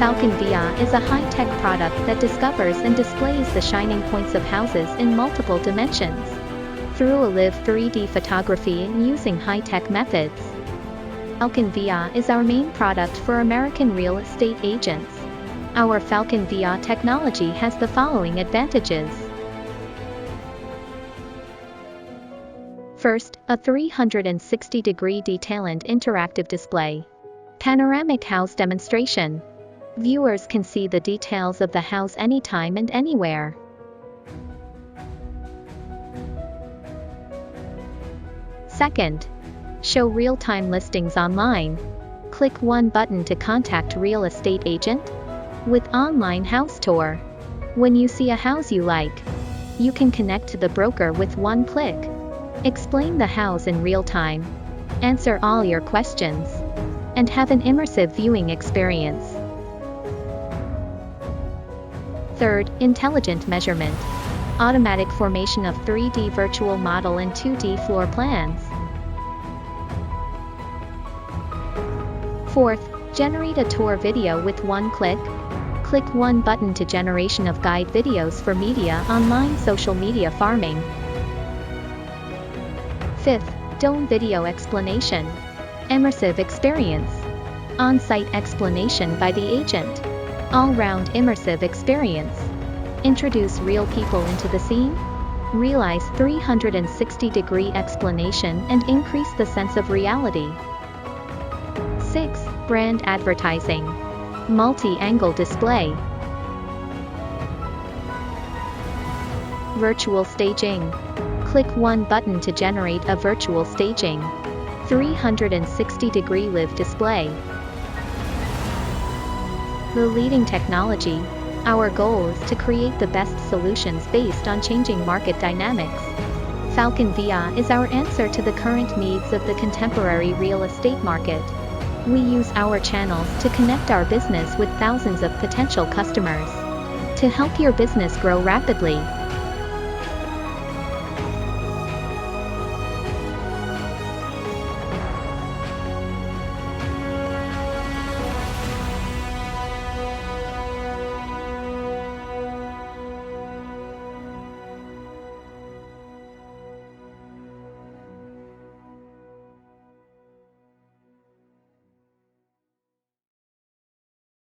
FALCON VR is a high-tech product that discovers and displays the shining points of houses in multiple dimensions through a live 3D photography and using high-tech methods. FALCON VR is our main product for American real estate agents. Our FALCON VR technology has the following advantages. First, a 360-degree detail and interactive display. Panoramic house demonstration. Viewers can see the details of the house anytime and anywhere. Second, show real-time listings online. Click one button to contact real estate agent with online house tour. When you see a house you like, you can connect to the broker with one click. Explain the house in real time, answer all your questions, and have an immersive viewing experience. Third, intelligent measurement. Automatic formation of 3D virtual model and 2D floor plans. Fourth, generate a tour video with one click. Click one button to generation of guide videos for media, online, social media, farming. Fifth, dome video explanation. Immersive experience. On-site explanation by the agent. All-round immersive experience. Introduce real people into the scene. Realize 360-degree explanation and increase the sense of reality. 6. Brand advertising. Multi-angle display. Virtual staging. Click one button to generate a virtual staging. 360-degree live display. The leading technology. Our goal is to create the best solutions based on changing market dynamics. FALCON VR is our answer to the current needs of the contemporary real estate market. We use our channels to connect our business with thousands of potential customers. To help your business grow rapidly,